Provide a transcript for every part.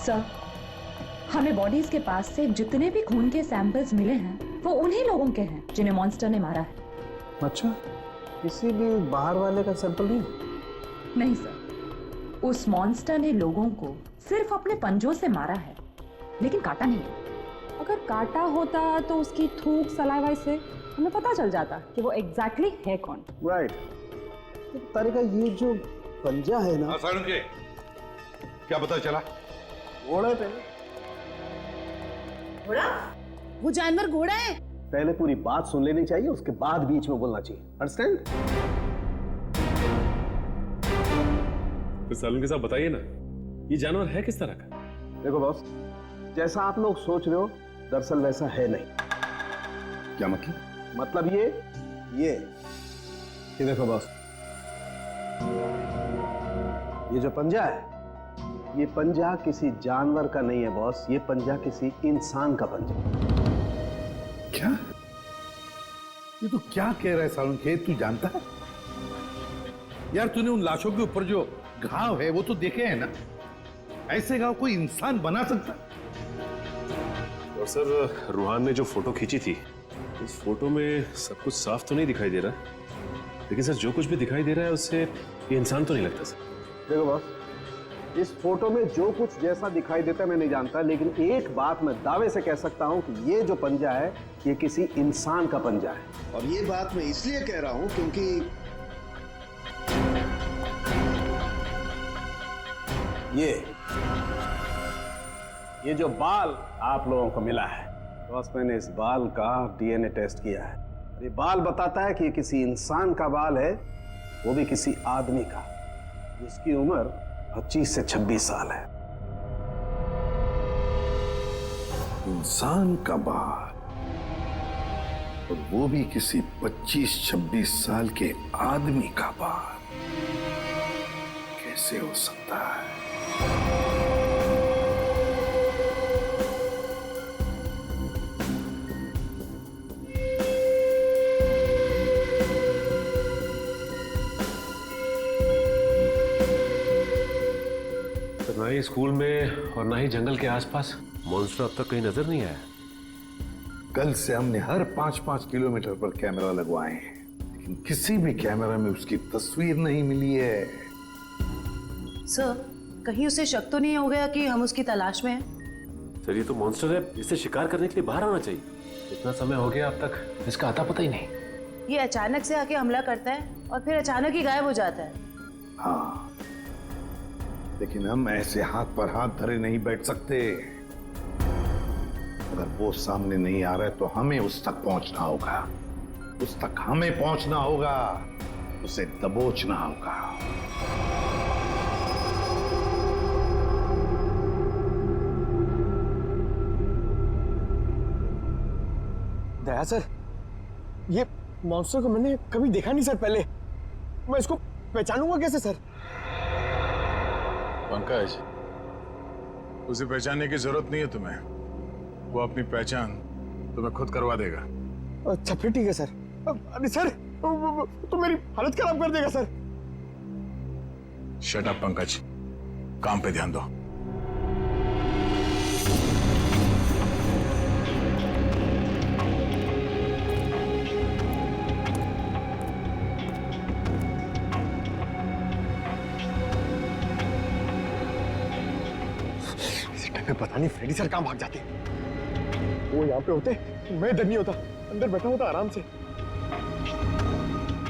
Sir, हमें bodies के पास से जितने भी खून के सैंपल्स मिले हैं वो उन्हीं लोगों के हैं जिन्हें मॉन्स्टर ने मारा है। अच्छा, किसी भी बाहर वाले का सैंपल नहीं? नहीं सर, उस मॉन्स्टर ने लोगों को सिर्फ अपने पंजों से मारा है, लेकिन काटा नहीं है। अगर काटा होता तो उसकी थूक सलाइवा से हमें पता चल जाता कि वो एग्जैक्टली है कौन। राइट। तो तारिका, ये जो पंजा है ना, के क्या पता चला? घोड़ा है पहले। घोड़ा? वो जानवर घोड़ा है? पहले पूरी बात सुन लेनी चाहिए, उसके बाद बीच में बोलना चाहिए। अंडरस्टैंड? तो सालून के साथ बताइए ना, ये जानवर है किस तरह का? देखो बॉस, जैसा आप लोग सोच रहे हो दरअसल वैसा है नहीं। क्या मतलब? मतलब ये देखो बॉस, ये जो पंजा है, ये पंजा किसी जानवर का नहीं है बॉस, ये पंजा किसी इंसान का पंजा। क्या? ये तो क्या कह रहा है सालून के? तू जानता है यार, तूने उन लाशों के ऊपर जो घाव है वो तो देखे हैं ना? ऐसे घाव कोई इंसान बना सकता? और सर, रूहान ने जो फोटो खींची थी, उस फोटो में सब कुछ साफ तो नहीं दिखाई दे रहा, लेकिन सर जो कुछ भी दिखाई दे रहा है उससे ये इंसान तो नहीं लगता सर। देखो बॉस, इस फोटो में जो कुछ जैसा दिखाई देता है मैं नहीं जानता, लेकिन एक बात मैं दावे से कह सकता हूं कि ये जो पंजा है ये किसी इंसान का पंजा है। और ये बात मैं इसलिए कह रहा हूं क्योंकि ये जो बाल आप लोगों को मिला है बॉस, मैंने इस बाल का डीएनए टेस्ट किया है। ये बाल बताता है कि ये किसी इंसान का बाल है, वो भी किसी आदमी का, जिसकी उम्र 25 से 26 साल है। इंसान का बाल, और वो भी किसी 25-26 साल के आदमी का बाल, कैसे हो सकता है? ना ही स्कूल में और ना ही जंगल के आसपास मॉन्स्टर अब तक कहीं नजर नहीं आया। कल से हमने हर 5-5 किलोमीटर पर कैमरा लगवाए हैं, लेकिन किसी भी कैमरा में उसकी तस्वीर नहीं मिली है। सर, कहीं उसे शक तो नहीं हो गया कि हम उसकी तलाश में हैं? सर, ये तो मॉन्स्टर है, इसे शिकार करने के लिए बाहर आना चाहिए। इतना समय हो गया अब तक इसका आता पता ही नहीं। ये अचानक से आके हमला करता है और फिर अचानक ही गायब हो जाता है। हाँ, लेकिन हम ऐसे हाथ पर हाथ धरे नहीं बैठ सकते। अगर वो सामने नहीं आ रहा है तो हमें उस तक पहुंचना होगा, उस तक हमें पहुंचना होगा, उसे दबोचना होगा। दया सर, ये मॉन्स्टर को मैंने कभी देखा नहीं सर पहले, मैं इसको पहचानूंगा कैसे सर? पंकज, उसे पहचानने की जरूरत नहीं है तुम्हें, वो अपनी पहचान तुम्हें खुद करवा देगा। अच्छा फिर ठीक है सर। अरे सर, तो मेरी हालत खराब कर देगा सर। शट अप पंकज, काम पे ध्यान दो। पता नहीं फ्रेडी सर कहां भाग जाते, वो यहाँ पे होते मैं डर नहीं होता, अंदर बैठा होता आराम से।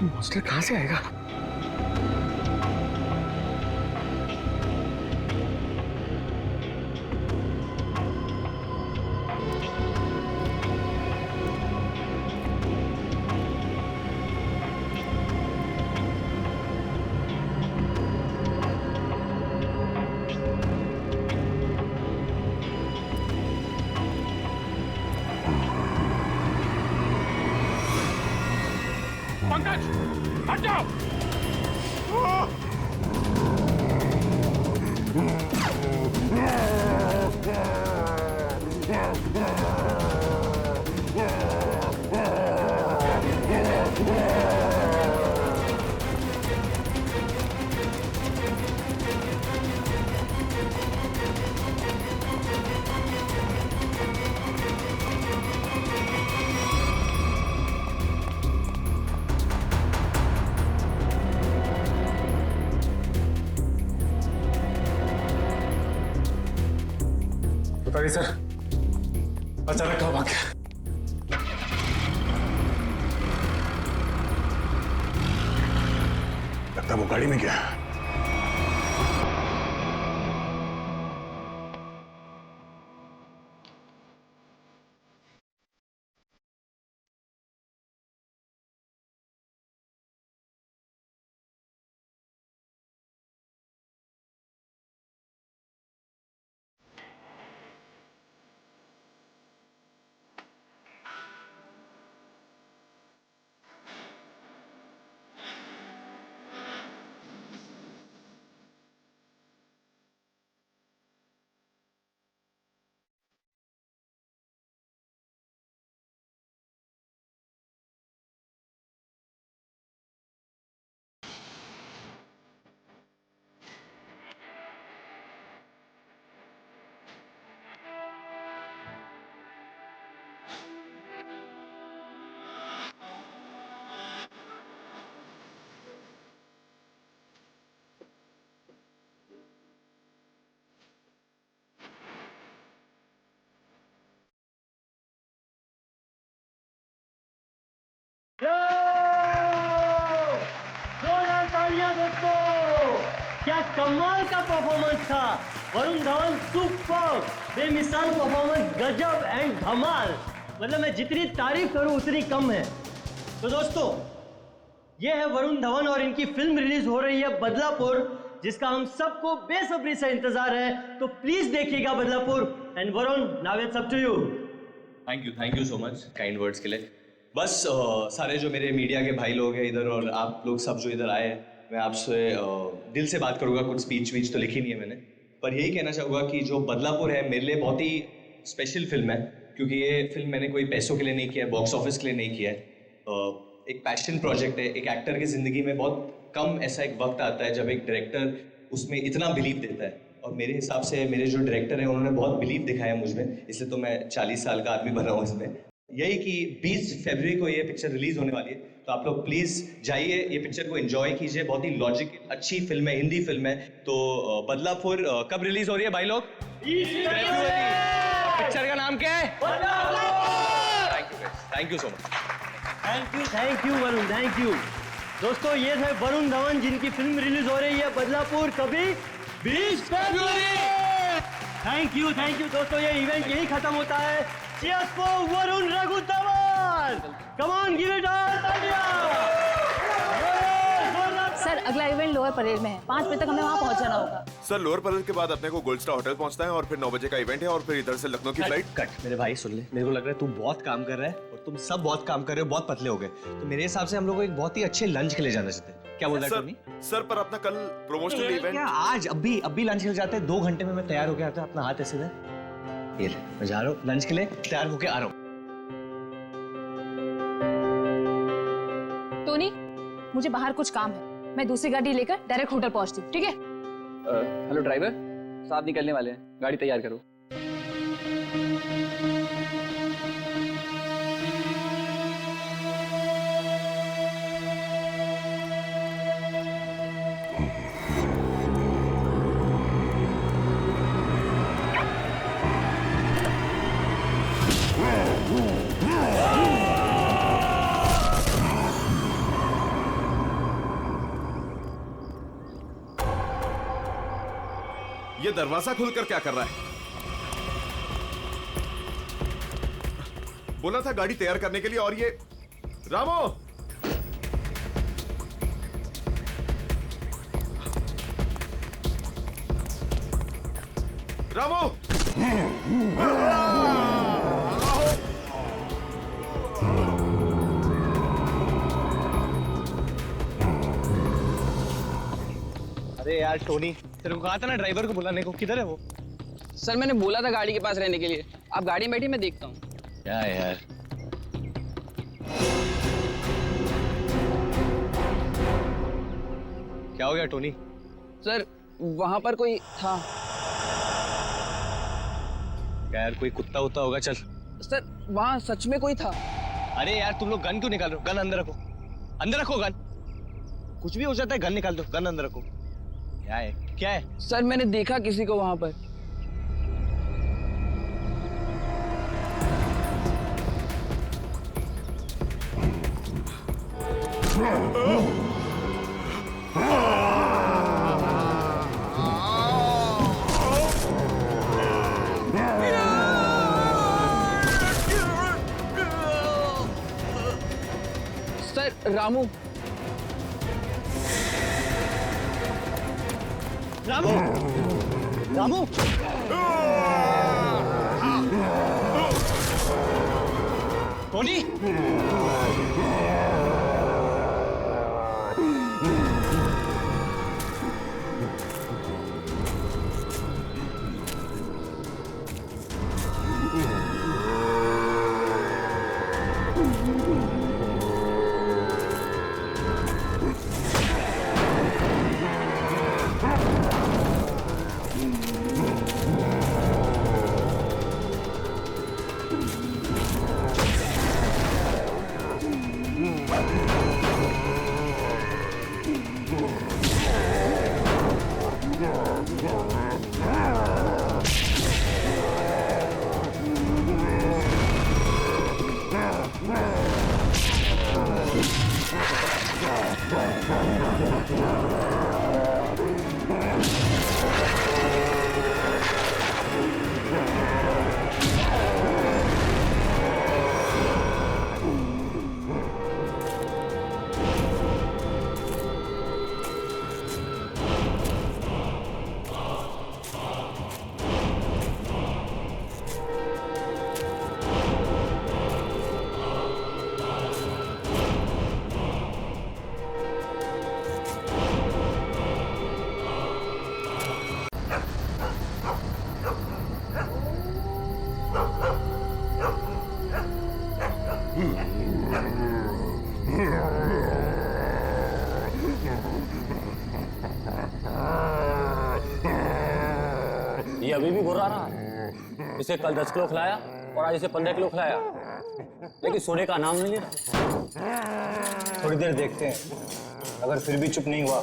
मॉन्स्टर कहां से आएगा? पंकज, हट जाओ। बताइए सर, अचानक कहाँ भाग गया? लगता है वो गाड़ी में गया। क्या कमाल का परफॉर्मेंस था। वरुण धवन सुपर, बेमिसाल परफॉर्मेंस, गजब एंड धमाल। मतलब मैं जितनी तारीफ करूं उतनी कम है। तो दोस्तों, ये है वरुण धवन और इनकी फिल्म रिलीज हो रही है बदलापुर, जिसका हम सबको बेसब्री से इंतजार है। तो प्लीज देखिएगा Badlapur. And Varun, now it's up to you. Thank you so much kind words के लिए। बस सारे जो मेरे मीडिया के भाई लोग हैं इधर और आप लोग सब जो इधर आए हैं, मैं आपसे दिल से बात करूँगा। कुछ स्पीच वीच तो लिखी नहीं है मैंने, पर यही कहना चाहूँगा कि जो बदलापुर है मेरे लिए बहुत ही स्पेशल फिल्म है, क्योंकि ये फिल्म मैंने कोई पैसों के लिए नहीं किया है, बॉक्स ऑफिस के लिए नहीं किया है। एक पैशन प्रोजेक्ट है। एक एक्टर की ज़िंदगी में बहुत कम ऐसा एक वक्त आता है जब एक डायरेक्टर उसमें इतना बिलीव देता है, और मेरे हिसाब से मेरे जो डायरेक्टर हैं उन्होंने बहुत बिलीव दिखाया मुझ में, इसलिए तो मैं 40 साल का आदमी बना हूँ इसमें। यही कि 20 फरवरी को ये पिक्चर रिलीज होने वाली है, तो आप लोग प्लीज जाइए, ये पिक्चर को एंजॉय कीजिए। बहुत ही लॉजिकल अच्छी फिल्म है, हिंदी फिल्म है। तो बदलापुर कब रिलीज हो रही है भाई लोग? पिक्चर का नाम क्या है? Thank you so much. Thank you Varun, thank you. दोस्तों, ये थे वरुण धवन जिनकी फिल्म रिलीज हो रही है बदलापुर, कभी 20 फरवरी। थैंक यू दोस्तों, ये इवेंट यही खत्म होता है। Cheers for Varun Raghu Dhawan. Come on, give it all, तालियां। सर, अगला इवेंट लोअर परेड में है। 5 बजे तक हमें वहाँ पहुँच जाना होगा। सर, लोअर परेड के बाद अपने को गोल्ड स्टार होटल पहुंचना है और फिर 9 बजे का इवेंट है और फिर इधर से लखनऊ की फ्लाइट। कट मेरे भाई, सुन ले, मेरे को लग रहा है तू बहुत काम कर रहा है और तुम सब बहुत काम कर रहे हो, बहुत पतले हो गए। तो मेरे हिसाब से हम लोग को एक बहुत ही अच्छे लंच के लिए जाना चाहते हैं। क्या बोल रहा है टोनी? सर, पर अपना कल प्रमोशनल इवेंट। क्या आज अभी लंच के लिए जाते हैं? 2 घंटे में मैं तैयार होकर आता हूँ। अपना हाथ ऐसे दे। ये ले, मैं जा रहा हूँ लंच के लिए, तैयार होके आ रहा हूँ। टोनी, मुझे बाहर कुछ काम है, मैं दूसरी गाड़ी लेकर डायरेक्ट होटल पहुंचती हूँ, ठीक है? हेलो ड्राइवर, साथ निकलने वाले हैं, गाड़ी तैयार करो। ये दरवाजा खुलकर क्या कर रहा है? बोला था गाड़ी तैयार करने के लिए, और ये रामो। रामो, अरे यार टोनी, तेरे को कहा था ना ड्राइवर को बुलाने को, किधर है वो? सर, मैंने बोला था गाड़ी के पास रहने के लिए। आप गाड़ी में बैठी, मैं देखता हूँ। क्या यार, क्या हो गया टोनी? सर, वहां पर कोई था। क्या यार, कोई कुत्ता उत्ता होगा? चल। सर, वहां सच में कोई था। अरे यार, तुम लोग गन क्यों निकाल रहे हो? गन अंदर रखो, अंदर रखो गन। कुछ भी हो जाता है, गन निकाल दो, गन अंदर रखो। क्या है? सर, मैंने देखा किसी को वहां पर। रामू रामू रामू टोनी ये अभी भी घुरा रहा है। इसे कल 10 किलो खिलाया और आज इसे 15 किलो खिलाया, लेकिन सोने का नाम नहीं ले रहा। थोड़ी देर देखते हैं, अगर फिर भी चुप नहीं हुआ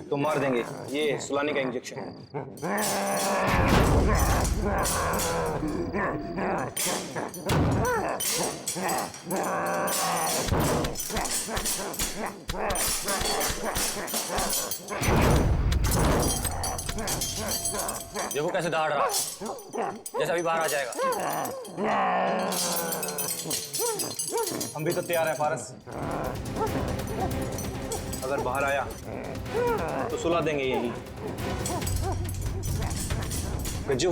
तो मार देंगे। ये सुलाने का इंजेक्शन है। देखो कैसे दौड़ रहा है, जैसे अभी बाहर आ जाएगा। हम भी तो तैयार हैं फारस। अगर बाहर आया तो सुला देंगे यही। गज्जू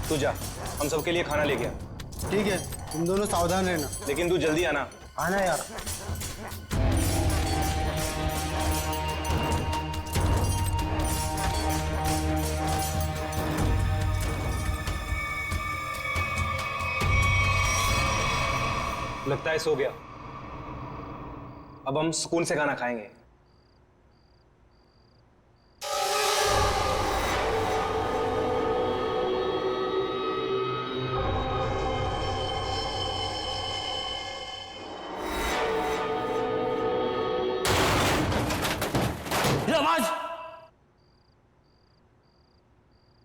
तू जा, हम सबके लिए खाना लेके आ। ठीक है, तुम दोनों सावधान रहना। लेकिन तू जल्दी आना। आना यार। लगता है सो गया। अब हम सुकून से खाना खाएंगे। ये आवाज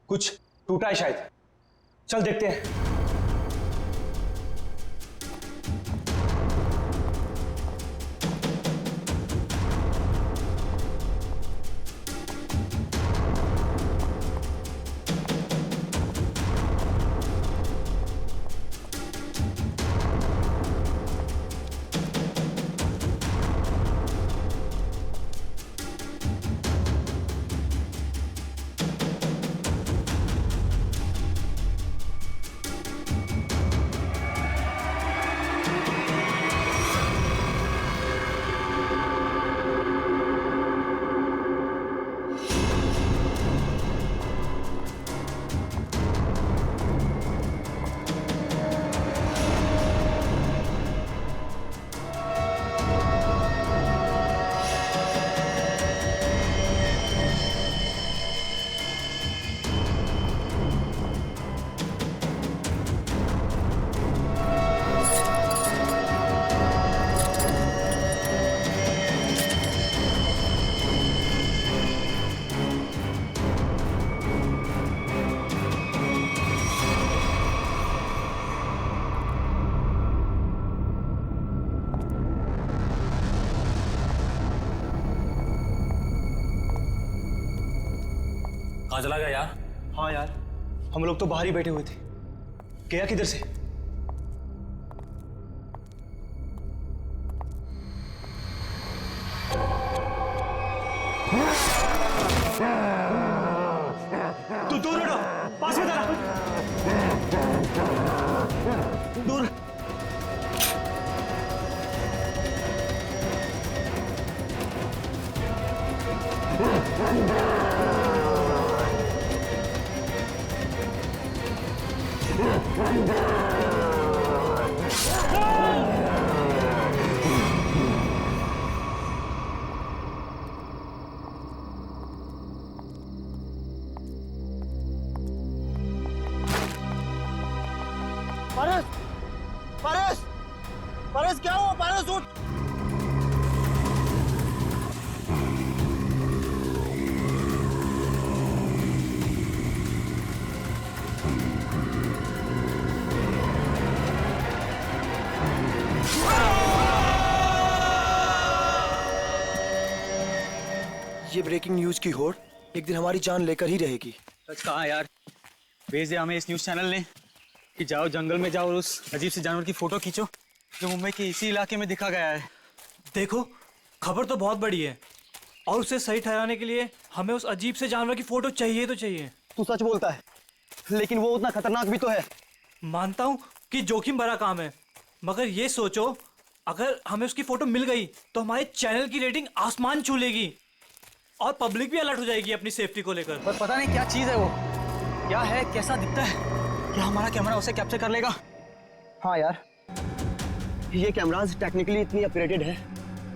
कुछ टूटा है शायद। चल देखते हैं। कहाँ चला गया यार? हाँ यार, हम लोग तो बाहर ही बैठे हुए थे। गया किधर से? तू दूर हटो, पास में जरा दूर। पारस, पारस, पारस क्या हुआ? पारस उठ। ये ब्रेकिंग न्यूज की होड़ एक दिन हमारी जान लेकर ही रहेगी। सच कहा यार, भेजे हमें इस न्यूज चैनल ने कि जाओ जंगल में जाओ और उस अजीब से जानवर की फोटो खींचो जो मुंबई के इसी इलाके में दिखा गया है। देखो, खबर तो बहुत बड़ी है और उसे सही ठहराने के लिए हमें उस अजीब से जानवर की फोटो चाहिए तो चाहिए। तू सच बोलता है, लेकिन वो उतना खतरनाक भी तो है। मानता हूँ कि जोखिम भरा काम है, मगर ये सोचो अगर हमें उसकी फोटो मिल गई तो हमारे चैनल की रेटिंग आसमान छू लेगी और पब्लिक भी अलर्ट हो जाएगी अपनी सेफ्टी को लेकर। पर पता नहीं क्या चीज है वो, क्या है, कैसा दिखता है, क्या हमारा कैमरा उसे कैप्चर कर लेगा? हाँ यार, ये कैमराज टेक्निकली इतनी अपग्रेडेड है,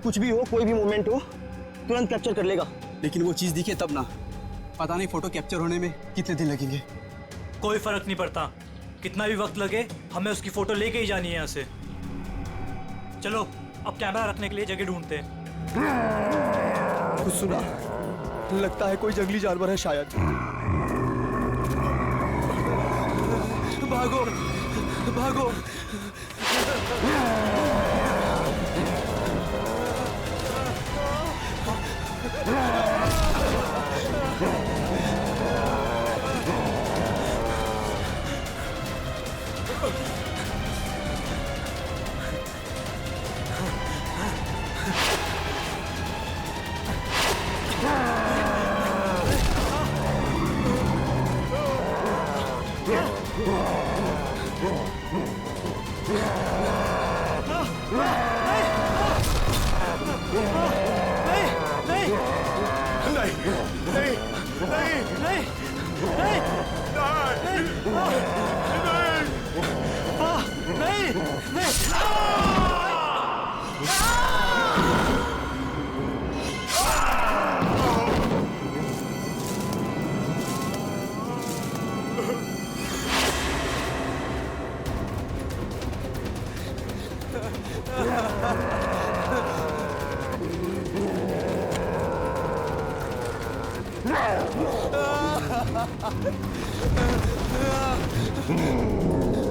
कुछ भी हो, कोई भी मूवमेंट हो, तुरंत कैप्चर कर लेगा। लेकिन वो चीज दिखे तब ना, पता नहीं फोटो कैप्चर होने में कितने दिन लगेंगे। कोई फर्क नहीं पड़ता, कितना भी वक्त लगे हमें उसकी फोटो लेके ही जानी है यहाँ से। चलो अब कैमरा रखने के लिए जगह ढूंढते हैं। कुछ सुना? लगता है कोई जंगली जानवर है शायद। भागो भागो।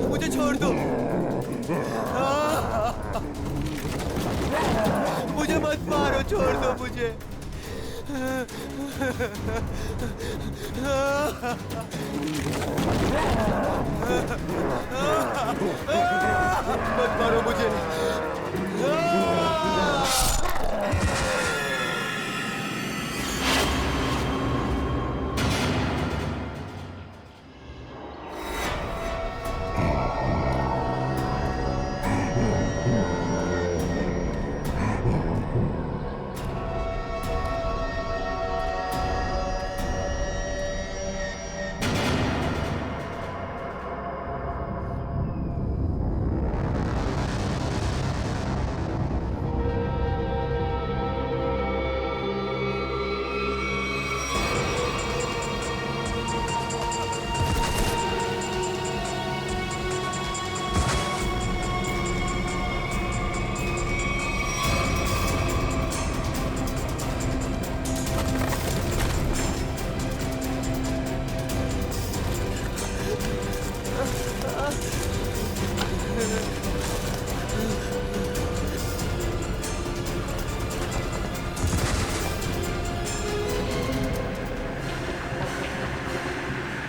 मुझे छोड़ दो, मुझे मत मारो, छोड़ दो मुझे। मत मारो मुझे।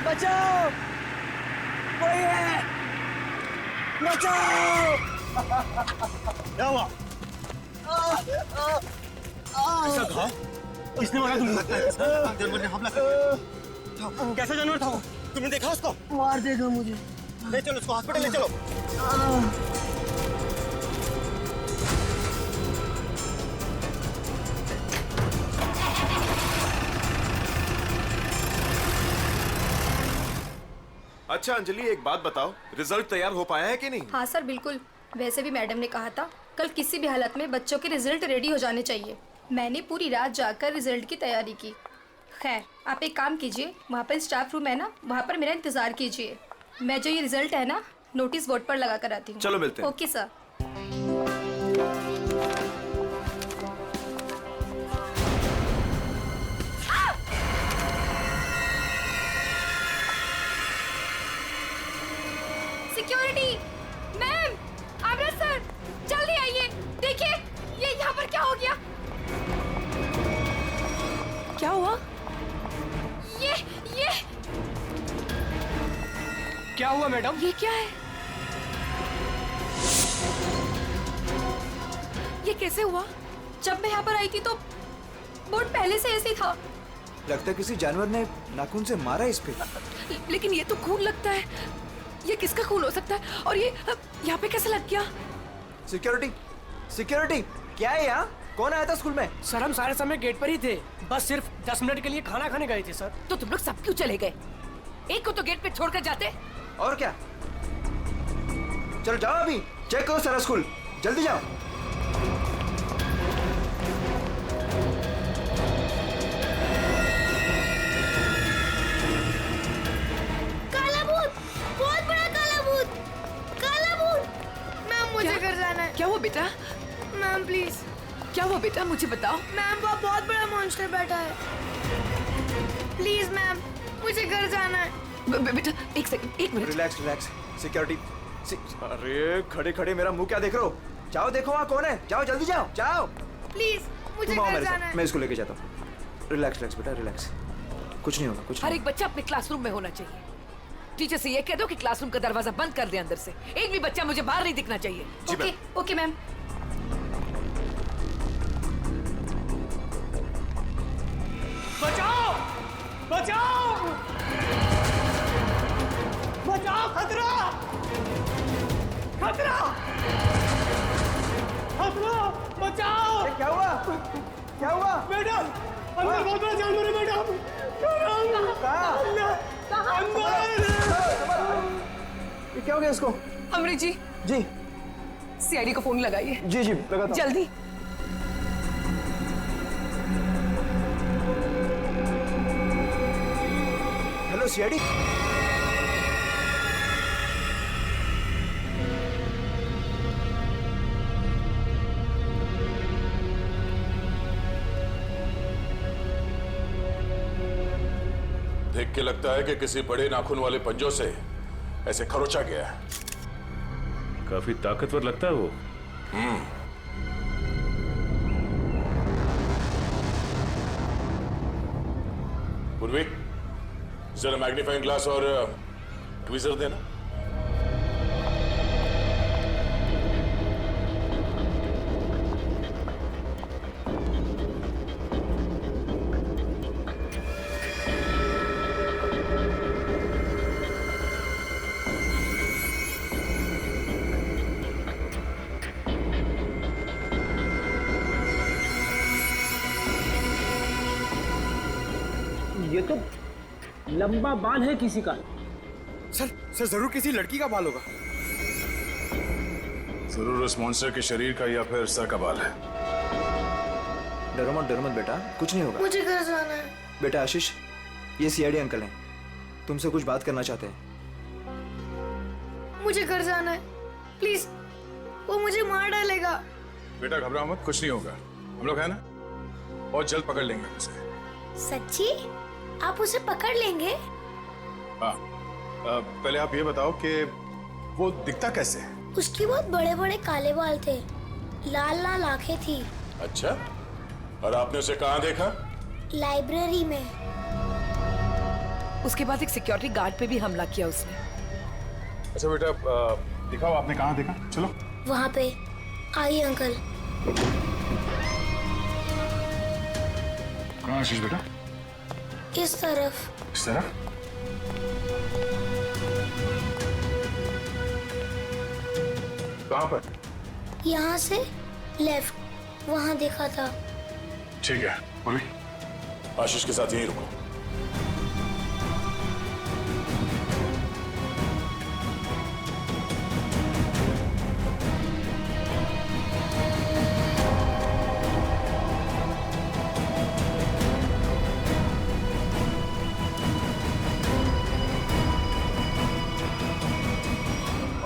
बचाओ, कोई है, बचाओ। क्या हुआ? ऐसा घाव किसने मारा? तुमको लगता है जानवर ने हमला कर दिया? कैसा जानवर था वो? तुमने देखा उसको? मार देगा मुझे। ले चलो उसको हॉस्पिटल ले चलो। अच्छा अंजलि, एक बात बताओ, रिजल्ट तैयार हो पाया है कि नहीं? हाँ सर, बिल्कुल। वैसे भी मैडम ने कहा था कल किसी भी हालत में बच्चों के रिजल्ट रेडी हो जाने चाहिए। मैंने पूरी रात जाकर रिजल्ट की तैयारी की। खैर, आप एक काम कीजिए, वहाँ पर स्टाफ रूम है ना, वहाँ पर मेरा इंतजार कीजिए। मैं जो ये रिजल्ट है ना, नोटिस बोर्ड पर लगा कर आती हूँ। चलो मिलते हैं। Okay sir. सिक्योरिटी मैम, आमरा सर, जल्दी आइए। देखिए ये यहाँ पर क्या हो गया। क्या हुआ? ये क्या हुआ मैडम? ये क्या है? ये कैसे हुआ? जब मैं यहाँ पर आई थी तो बोर्ड पहले से ऐसे ही था। लगता है किसी जानवर ने नाखून से मारा इस पे। लेकिन ये तो खून लगता है। ये किसका खून हो सकता है? और ये यहाँ पे कैसे लग गया? सिक्योरिटी, सिक्योरिटी, क्या है यहाँ? कौन आया था स्कूल में? सर हम सारे समय गेट पर ही थे, बस सिर्फ 10 मिनट के लिए खाना खाने गए थे सर। तो तुम लोग सब क्यों चले गए? एक को तो गेट पे छोड़कर जाते। और क्या? चलो जाओ, अभी चेक करो सारा स्कूल, जल्दी जाओ। काला भूत, बहुत बड़ा काला भूत, काला भूत। मैम मुझे घर जाना है। क्या हुआ बेटा? Ma'am please. क्या हुआ बेटा, मुझे बताओ। मैम वो बहुत बड़ा मॉन्स्टर बैठा है। प्लीज मैम, मुझे घर जाना है। बेटा एक सेकंड, एक मिनट। Relax relax. सिक्योरिटी, अरे खड़े खड़े मेरा मुंह क्या देख रहे हो? जाओ देखो वहाँ कौन है, जाओ जल्दी जाओ, जाओ। प्लीज मुझे तुम आओ घर मेरे जाना साथ, है। मैं इसको लेके जाता हूँ। रिलैक्स रिलैक्स बेटा, रिलैक्स, कुछ नहीं होगा, कुछ हर नहीं। एक बच्चा अपने क्लासरूम में होना चाहिए। टीचर से ये कह दो कि क्लासरूम का दरवाजा बंद कर दे अंदर से। एक भी बच्चा मुझे बाहर नहीं दिखना चाहिए। Okay okay ma'am. बचाओ, बचाओ, बचाओ, खतरा, खतरा, खतरा, बचाओ। क्या हुआ? क्या हुआ? मैडम, अंदर बहुत बड़ा जानवर है मैडम। ये क्या हो गया इसको? अमृत जी, जी सीआईडी को फोन लगाइए। जी जी लगाता हूं। जल्दी। Hello CID. देख के लगता है कि किसी बड़े नाखून वाले पंजों से ऐसे खरोचा गया है। काफी ताकतवर लगता है वो। पूर्वी, जरा मैग्नीफाइंग ग्लास और ट्वीजर देना। ये तो लंबा बाल है किसी का। सर जरूर किसी लड़की का बाल होगा। जरूर उस मॉन्स्टर के शरीर का या फिर सर का बाल है। डरो मत बेटा, कुछ नहीं होगा। मुझे घर जाना है। बेटा आशीष, ये सीआईडी अंकल हैं, तुमसे कुछ बात करना चाहते हैं। मुझे घर जाना है, प्लीज। वो मुझे मार डालेगा। बेटा घबराओ मत, कुछ नहीं होगा। हम लोग है ना, बहुत जल्द पकड़ लेंगे उसे। सच्ची? आप उसे पकड़ लेंगे? हाँ, पहले आप ये बताओ कि वो दिखता कैसे है? उसके बहुत बड़े बड़े काले बाल थे, लाल लाल आंखें थी। अच्छा, और आपने उसे कहाँ देखा? लाइब्रेरी में। उसके बाद एक सिक्योरिटी गार्ड पे भी हमला किया उसने। अच्छा बेटा, दिखाओ आपने कहाँ देखा, चलो। वहाँ पे। आइए अंकल। कहाँ आशीष बेटा? इस तरफ। इस तरफ? कहां पर? यहाँ से लेफ्ट, वहाँ देखा था। ठीक है, पूर्वी, आशीष के साथ यहीं रुको।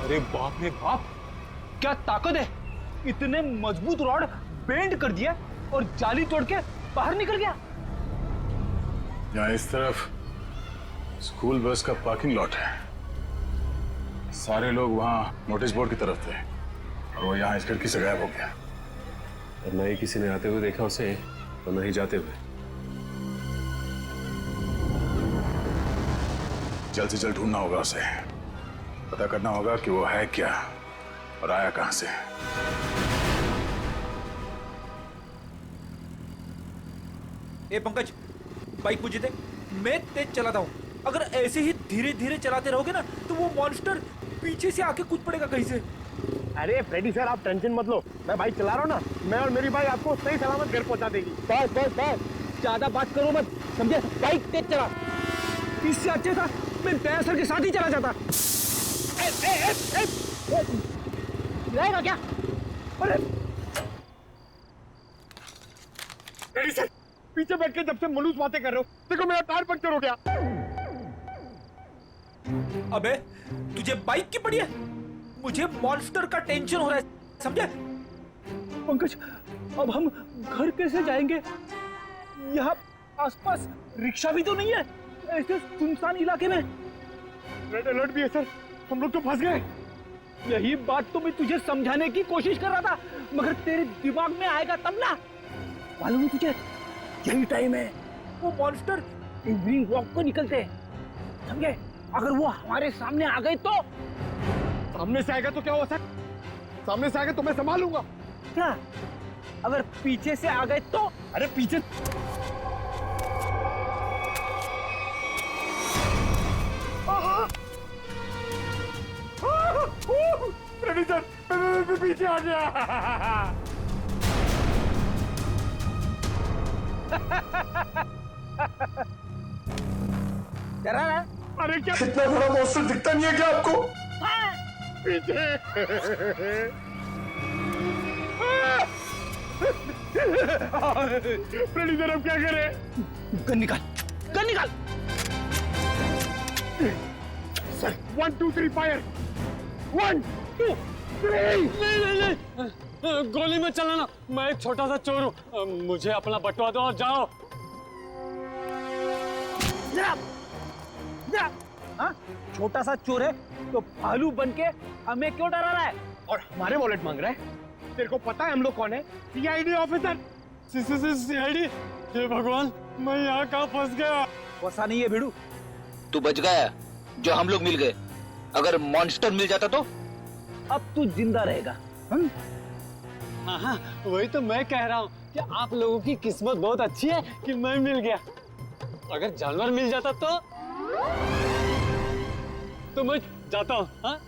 अरे बाप रे बाप, क्या ताकत है! इतने मजबूत रॉड बेंड कर दिया और जाली तोड़ के बाहर निकल गया। यहाँ इस तरफ स्कूल बस का पार्किंग लॉट है। सारे लोग वहाँ नोटिस बोर्ड की तरफ थे और वो यहाँ इस खिड़की से गायब हो गया। और न ही किसी ने आते हुए देखा उसे और न ही जाते हुए। जल्द से जल्द ढूंढना होगा उसे, पता करना होगा कि वो है क्या और आया कहां से। ए पंकज, बाइक मुझे दे, मैं तेज चलाता हूँ। अगर ऐसे ही धीरे धीरे चलाते रहोगे ना तो वो मॉन्स्टर पीछे से आके कूद पड़ेगा कहीं से। अरे फ्रेडी सर, आप टेंशन मत लो, मैं बाइक चला रहा हूँ ना, मैं और मेरी बाइक आपको सही सलामत घर पहुंचा देगी। बस बस बस, ज्यादा बात करो मत, समझे? बाइक तेज चला। इससे अच्छा था मैं दया सर के साथ ही चला जाता। रहेगा क्या? अरे फ्रेडी सर, पीछे बैठ के जब से मलूस बातें कर रहे हो, देखो मेरा टायर पंक्चर हो गया। अबे तुझे बाइक की पड़ी है, मुझे मॉन्स्टर का टेंशन हो रहा है, समझे? पंकज, अब हम घर कैसे जाएंगे? यहाँ आसपास रिक्शा भी तो नहीं है, ऐसे सुनसान इलाके में। रेड अलर्ट भी है सर, हम लोग तो फंस गए। यही बात तो मैं तुझे समझाने की कोशिश कर रहा था, मगर तेरे दिमाग में आएगा तब ना। मालूम है तुझे, यही टाइम है वो मॉन्स्टर इवनिंग वॉक को निकलते हैं, समझे? अगर वो हमारे सामने आ गए तो? सामने से आएगा तो क्या हुआ सर? सामने से आएगा तो मैं संभालूंगा। क्या? अगर पीछे से आ गए तो? अरे पीछे सर, मैं पीछे आ गया। डरा ना? अरे क्या इतना बड़ा मॉन्स्टर दिखता नहीं है क्या आपको? पीछे। फ्रेडी सर, अब क्या करें? गन निकाल, गन निकाल। Sir 1 2 3 fire. 1 2 3। नहीं, गोली में चलाना, मैं एक छोटा सा चोर हूँ, मुझे अपना बटवा दो और जाओ। हाँ? छोटा सा चोर है तो भालू बन के हमें क्यों डरा रहा है? और हमारे वॉलेट मांग रहा है। तेरे को पता है हम लोग कौन है? CID officer. सीआईडी? हे भगवान, मैं यहाँ कहाँ फंस गया? फंसा नहीं है भिड़ू, तू बच गया, जो हम लोग मिल गए। अगर मॉन्स्टर मिल जाता तो? अब तू जिंदा रहेगा। हाँ, वही तो मैं कह रहा हूँ कि आप लोगों की किस्मत बहुत अच्छी है कि मैं मिल गया। अगर जानवर मिल जाता तो मैं जाता हूँ। हाँ?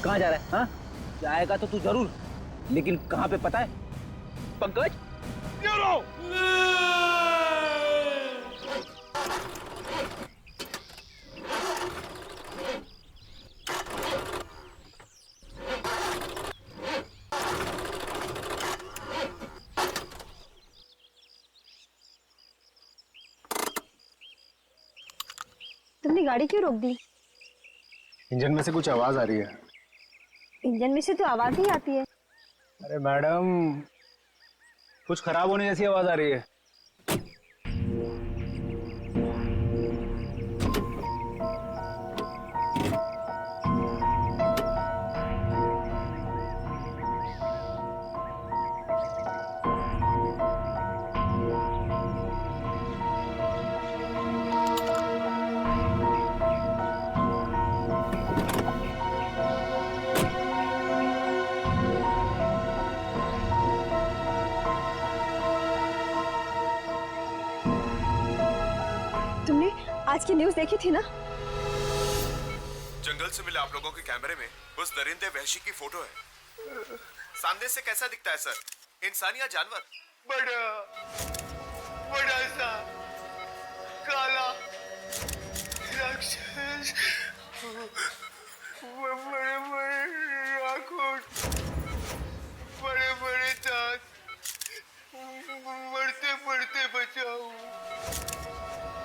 कहाँ जा रहा है? हाँ? जाएगा तो तू जरूर, लेकिन कहाँ पे पता है? पंकज, तुमने गाड़ी क्यों रोक दी? इंजन में से कुछ आवाज आ रही है। इंजन में से तो आवाज ही आती है। अरे मैडम, कुछ खराब होने जैसी आवाज आ रही है। आज की न्यूज़ देखी थी ना? जंगल से मिले आप लोगों के कैमरे में उस दरिंदे वहशी की फोटो है। सामने से कैसा दिखता है सर? इंसान या जानवर? बड़ा सा काला राक्षस, बड़े बड़े आंखों, बड़े बड़े दांत, मरते मरते बचाओ,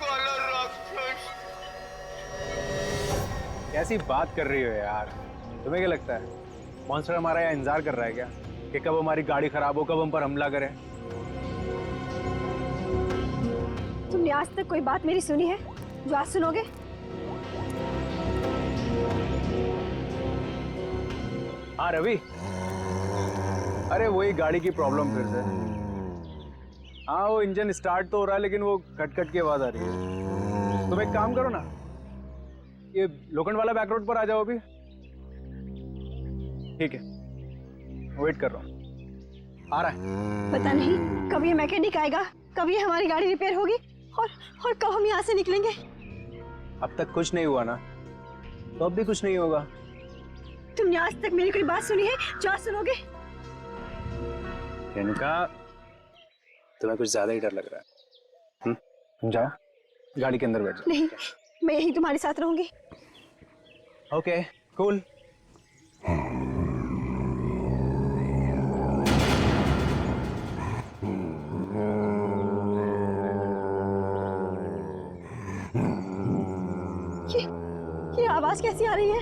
काला राक्षस। कैसी बात कर रही हो यार? तुम्हें क्या लगता है मॉन्स्टर हमारा यहाँ इंतजार कर रहा है क्या कि कब हमारी गाड़ी खराब हो, कब हम पर हमला करे? तुमने आज तक कोई बात मेरी सुनी है जो आज सुनोगे? हाँ रवि, अरे वही गाड़ी की प्रॉब्लम फिर से। हाँ वो इंजन स्टार्ट तो हो रहा है लेकिन वो कट कट की आवाज आ रही है। तुम एक काम करो ना, ये लोखंड वाला बैक रोड पर आ जाओ अभी। ठीक है, वेट कर रहा हूँ, आ रहा है। पता नहीं कब ये मैकेनिक आएगा, कब ये हमारी गाड़ी रिपेयर होगी और कब हम यहाँ से निकलेंगे। अब तक कुछ नहीं हुआ ना, तो अब भी कुछ नहीं होगा। तुमने आज तक मेरी कोई बात सुनी है जो आज सुनोगे? इनका तुम्हें कुछ ज्यादा ही डर लग रहा है। जाओ गाड़ी के अंदर बैठ जाओ। नहीं, मैं यही तुम्हारे साथ रहूंगी। Okay cool. ये आवाज कैसी आ रही है?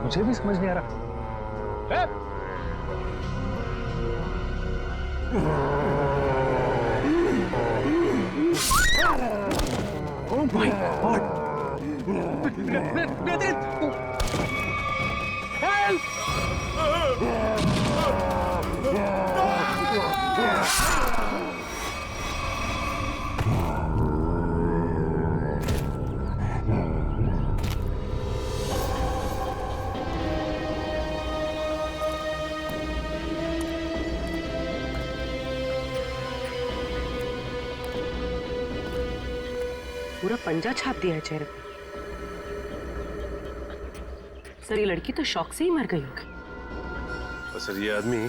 मुझे भी समझ नहीं आ रहा। Oh my God! Help! पूरा पंजा छाप दिया है चेहरे पे। सर ये लड़की तो शौक से ही मर गई होगी। और सर ये आदमी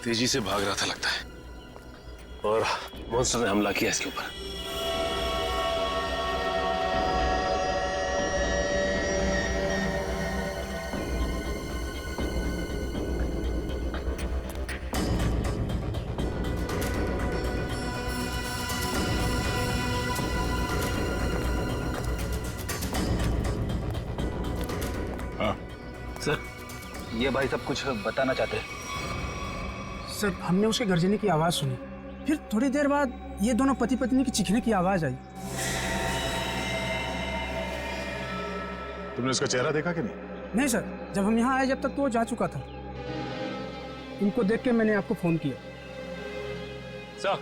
तेजी से भाग रहा था लगता है, और मॉन्स्टर ने हमला किया इसके ऊपर। सर ये भाई सब कुछ बताना चाहते हैं। सर हमने उसके गर्जने की आवाज सुनी, फिर थोड़ी देर बाद ये दोनों पति पत्नी की चीखने की आवाज आई। तुमने उसका चेहरा देखा कि नहीं? नहीं सर, जब हम यहाँ आए जब तक तो वो जा चुका था। इनको देख के मैंने आपको फोन किया। सर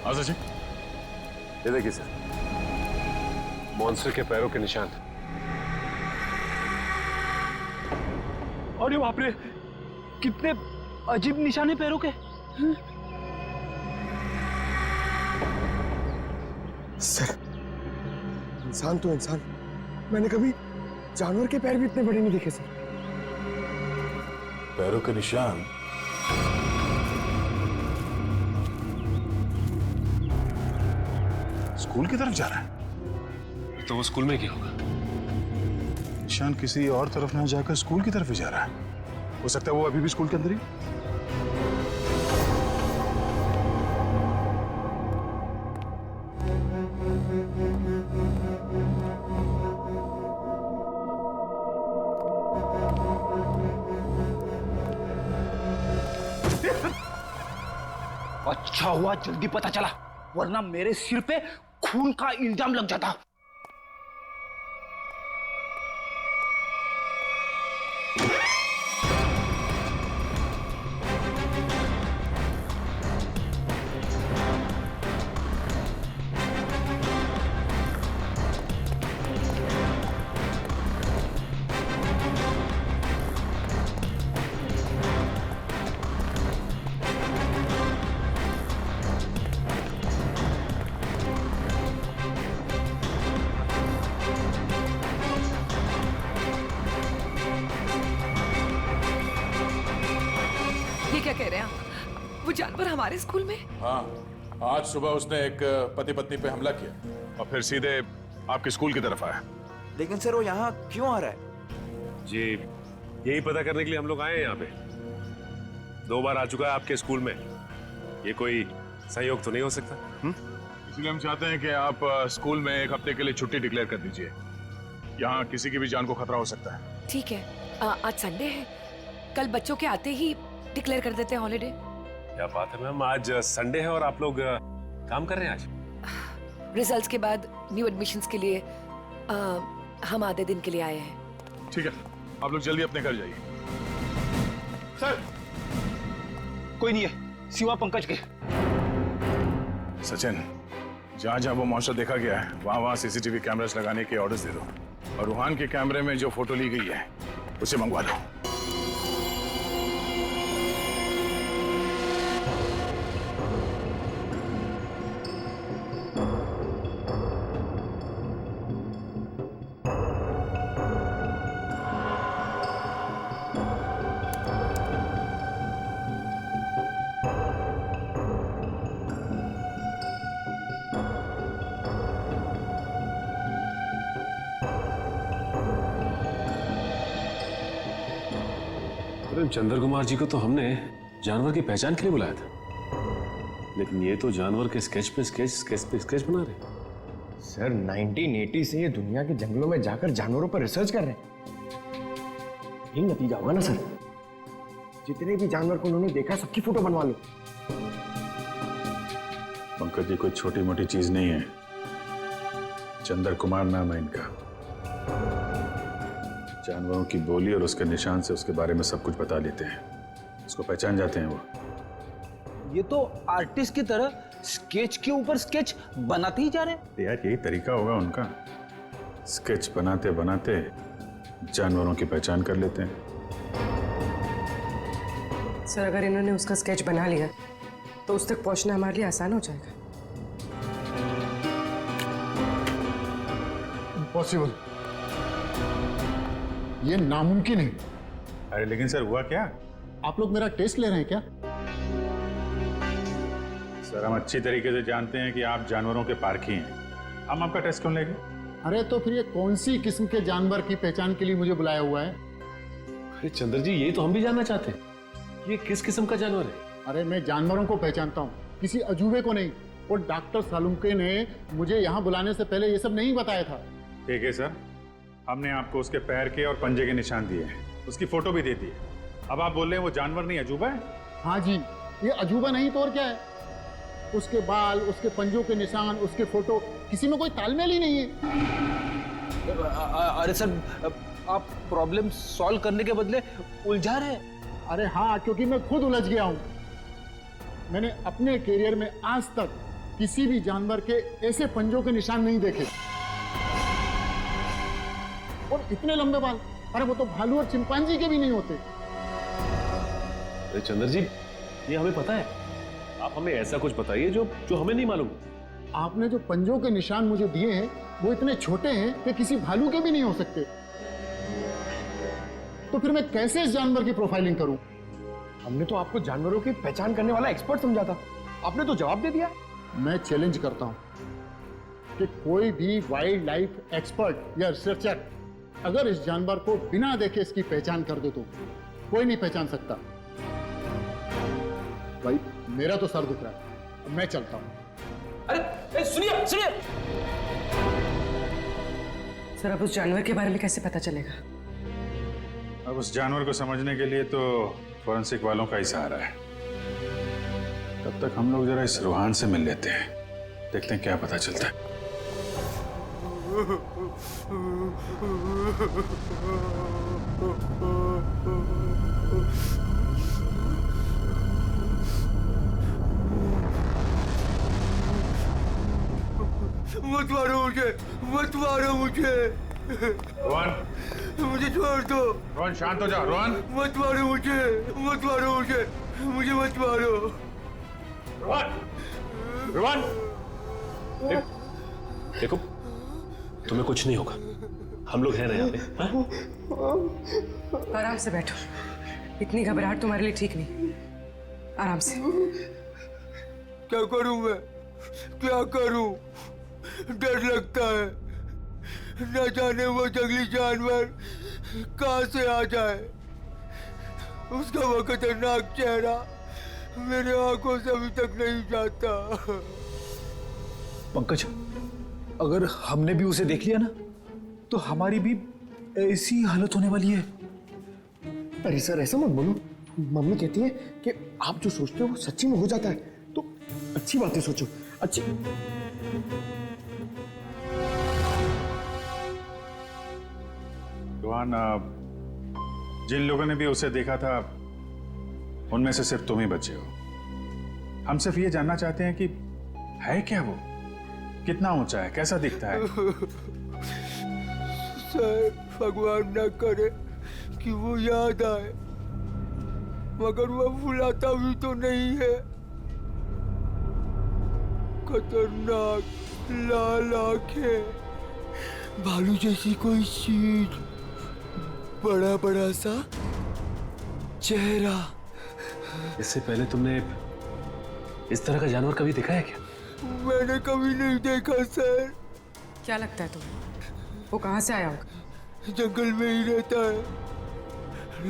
आजा जी। ये देखिए सर, मॉन्स्टर के पैरों के निशान। और ये बाप रे, कितने अजीब निशाने पैरों के। सर इंसान तो इंसान, मैंने कभी जानवर के पैर भी इतने बड़े नहीं देखे सर। पैरों के निशान? स्कूल की तरफ जा रहा है? तो वो स्कूल में क्या होगा? निशान किसी और तरफ ना जाकर स्कूल की तरफ ही जा रहा है। हो सकता है वो अभी भी स्कूल के अंदर ही। अच्छा हुआ जल्दी पता चला, वरना मेरे सिर पे खून का इल्जाम लग जाता। जानवर हमारे स्कूल में? हाँ, आज सुबह उसने एक पति पत्नी पे हमला किया और फिर सीधे आपके स्कूल की तरफ आया। लेकिन सर वो यहाँ क्यों आ रहा है? जी यही पता करने के लिए हम लोग आए हैं यहाँ पे। 2 बार आ चुका है आपके स्कूल में, ये कोई सहयोग तो नहीं हो सकता? इसलिए हम चाहते हैं कि आप स्कूल में 1 हफ्ते के लिए छुट्टी डिक्लेयर कर दीजिए। यहाँ किसी की भी जान को खतरा हो सकता है। ठीक है, आज संडे है, कल बच्चों के आते ही डिक्लेयर कर देते हैं हॉलिडे। क्या बात है मैम, आज संडे है और आप लोग काम कर रहे हैं आज? रिजल्ट्स के बाद न्यू एडमिशन्स के लिए हम आधे दिन के लिए आए हैं। ठीक है, आप लोग जल्दी अपने घर जाइए। सर कोई नहीं है सिवा पंकज के। सचिन, जहाँ जहाँ वो मॉन्स्टर देखा गया है वहाँ सीसीटीवी कैमरास लगाने के ऑर्डर्स दे दो और रूहान के कैमरे में जो फोटो ली गई है उसे मंगवा दो। चंद्र कुमार जी को तो हमने जानवर की पहचान के लिए बुलाया था, लेकिन ये तो जानवर के स्केच पे स्केच बना रहे। सर 1980 से ये दुनिया के जंगलों में जाकर जानवरों पर रिसर्च कर रहे हैं। यही नतीजा होगा ना सर? जितने भी जानवर को उन्होंने देखा सबकी फोटो बनवा लो। पंकज जी कोई छोटी मोटी चीज नहीं है। चंद्र कुमार नाम है इनका। जानवरों की बोली और उसके निशान से उसके बारे में सब कुछ बता लेते हैं, उसको पहचान जाते हैं वो। ये तो आर्टिस्ट की तरह स्केच के ऊपर स्केच बनाते ही जा रहे हैं। यार यही तरीका होगा उनका, स्केच बनाते बनाते जानवरों की पहचान कर लेते हैं। सर अगर इन्होंने उसका स्केच बना लिया तो उस तक पहुंचना हमारे लिए आसान हो जाएगा। इम्पॉसिबल, ये नामुमकिन है। अरे लेकिन सर हुआ क्या? आप लोग मेरा टेस्ट ले रहे हैं क्या? सर हम अच्छी तरीके से जानते हैं कि आप जानवरों के पारखी हैं, हम आपका टेस्ट क्यों लेंगे? अरे तो फिर ये कौन सी किस्म के जानवर की पहचान के लिए मुझे बुलाया हुआ है? अरे चंद्र जी ये तो हम भी जानना चाहते हैं, ये किस किस्म का जानवर है? अरे मैं जानवरों को पहचानता हूँ, किसी अजूबे को नहीं। और डॉक्टर सालुंके ने मुझे यहाँ बुलाने से पहले ये सब नहीं बताया था। ठीक है सर, हमने आपको उसके पैर के और पंजे के निशान दिए हैं, उसकी फोटो भी दे दी है। अब आप बोल रहे हैं वो जानवर नहीं अजूबा है? हाँ जी, ये अजूबा नहीं तो और क्या है? उसके बाल, उसके पंजों के निशान, उसके फोटो, किसी में कोई तालमेल ही नहीं है। अरे सर आप प्रॉब्लम सॉल्व करने के बदले उलझा रहे हैं। अरे हाँ, क्योंकि मैं खुद उलझ गया हूँ। मैंने अपने करियर में आज तक किसी भी जानवर के ऐसे पंजों के निशान नहीं देखे और इतने लंबे बाल। अरे वो तो भालू और चिंपांजी के भी नहीं होते। अरे चंद्र जी ये हमें पता है, आप हमें ऐसा कुछ बताइए जो हमें नहीं मालूम। आपने जो पंजों के निशान मुझे दिए हैं वो इतने छोटे हैं कि किसी भालू के भी नहीं हो सकते। तो फिर मैं कैसे इस जानवर की प्रोफाइलिंग करूं? हमने तो आपको जानवरों की पहचान करने वाला एक्सपर्ट समझा था, आपने तो जवाब दे दिया। मैं चैलेंज करता हूं कि कोई भी वाइल्ड लाइफ एक्सपर्ट या रिसर्चर अगर इस जानवर को बिना देखे इसकी पहचान कर दे तो कोई नहीं पहचान सकता। भाई मेरा तो सर दुख रहा है, मैं चलता हूं। अरे सुनिए सुनिए सर अब उस जानवर के बारे में कैसे पता चलेगा? अब उस जानवर को समझने के लिए तो फॉरेंसिक वालों का ही सहारा है। तब तक हम लोग जरा इस रूहान से मिल लेते हैं, देखते हैं क्या पता चलता है। मत मारो मुझे, मत मारो मुझे। रोहन, मुझे छोड़ दो। रोहन शांत हो जा। रोहन मत मारो मुझे, मत मारो मुझे, मुझे मत मारो। रोहन, रोहन देखो तुम्हें कुछ नहीं होगा, हम लोग हैं ना यहाँ पे। आराम से बैठो, इतनी घबराहट तुम्हारे लिए ठीक नहीं। आराम से। क्या करूं मैं, क्या करूं? डर लगता है, न जाने वो जंगली जानवर कहां से आ जाए। उसका वो खतरनाक चेहरा मेरे आंखों से अभी तक नहीं जाता। पंकज, अगर हमने भी उसे देख लिया ना तो हमारी भी ऐसी हालत होने वाली है। अरे सर ऐसा मत बोलो, मम्मी कहती है कि आप जो सोचते हो वो सच्ची में हो जाता है, तो अच्छी बातें सोचो। अच्छी रोहन, जिन लोगों ने भी उसे देखा था उनमें से सिर्फ तुम ही बचे हो। हम सिर्फ ये जानना चाहते हैं कि है क्या वो, कितना ऊंचा है, कैसा दिखता है। सर भगवान न करे कि वो याद आए, मगर वो भुलाता भी तो नहीं है। खतरनाक लाल आंखें, भालू जैसी कोई चीज, बड़ा बड़ा सा चेहरा। इससे पहले तुमने इस तरह का जानवर कभी देखा है क्या? मैंने कभी नहीं देखा सर। क्या लगता है तुम्हें वो कहाँ से आया होगा? जंगल में ही रहता है,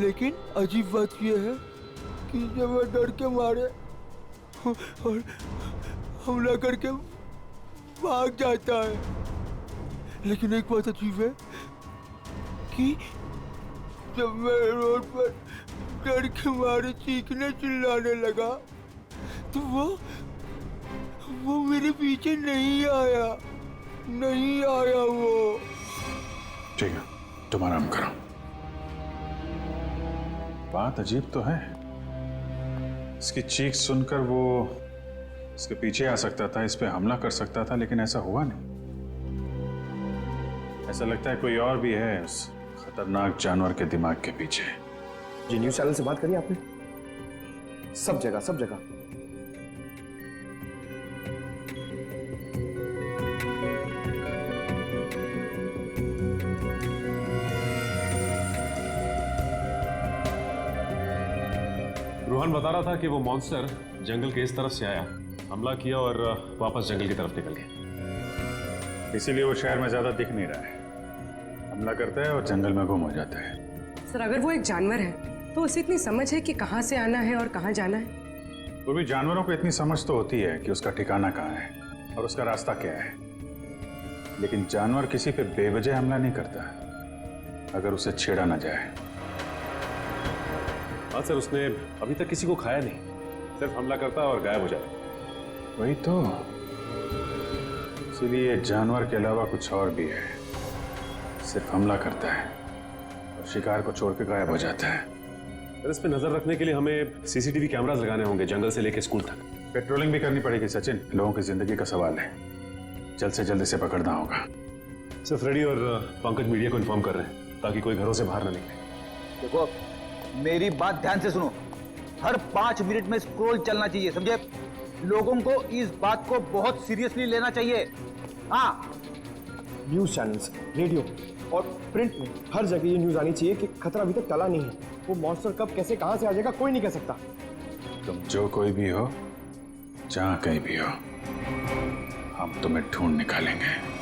लेकिन अजीब बात यह है कि जब वह डर के मारे और हमला करके भाग जाता है। लेकिन एक बात अजीब है कि जब मैं रोड पर डर के मारे चीखने चिल्लाने लगा तो वो मेरे पीछे नहीं आया, नहीं आया वो। ठीक है, तुम आराम करो। बात अजीब तो है, इसकी चीख सुनकर वो इसके पीछे आ सकता था, इस पे हमला कर सकता था, लेकिन ऐसा हुआ नहीं। ऐसा लगता है कोई और भी है उस खतरनाक जानवर के दिमाग के पीछे। जी न्यूज चैनल से बात करी आपने? सब जगह, सब जगह। रोहन बता रहा था कि वो मॉन्स्टर जंगल के इस तरफ से आया, हमला किया और वापस जंगल की तरफ निकल गया। इसीलिए वो शहर में ज्यादा दिख नहीं रहा है, हमला करता है और जंगल में गुम हो जाता है। सर अगर वो एक जानवर है तो उसे इतनी समझ है कि कहाँ से आना है और कहाँ जाना है? वो भी जानवरों को इतनी समझ तो होती है कि उसका ठिकाना कहाँ है और उसका रास्ता क्या है, लेकिन जानवर किसी पे बेवजह हमला नहीं करता अगर उसे छेड़ा ना जाए। हाँ सर, उसने अभी तक किसी को खाया नहीं, सिर्फ हमला करता और गायब हो जाता। वही तो, इसीलिए जानवर के अलावा कुछ और भी है, सिर्फ हमला करता है और शिकार को छोड़ के गायब हो जाता है। सर इस पे नजर रखने के लिए हमें सीसीटीवी कैमरास लगाने होंगे जंगल से लेकर स्कूल तक। पेट्रोलिंग भी करनी पड़ेगी सचिन, लोगों की जिंदगी का सवाल है, जल्द से जल्द इसे पकड़ना होगा। सर फ्रेडी और पंकज मीडिया को इन्फॉर्म कर रहे हैं ताकि कोई घरों से बाहर ना निकले। देखो मेरी बात ध्यान से सुनो, हर 5 मिनट में स्क्रॉल चलना चाहिए, समझे? लोगों को इस बात को बहुत सीरियसली लेना चाहिए। हाँ, न्यूज चैनल्स, रेडियो और प्रिंट में हर जगह ये न्यूज आनी चाहिए कि खतरा अभी तक टला नहीं है। वो मॉन्स्टर कब कैसे कहां से आ जाएगा कोई नहीं कह सकता। तुम जो कोई भी हो, जहां कहीं भी हो, हम तुम्हें ढूंढ निकालेंगे।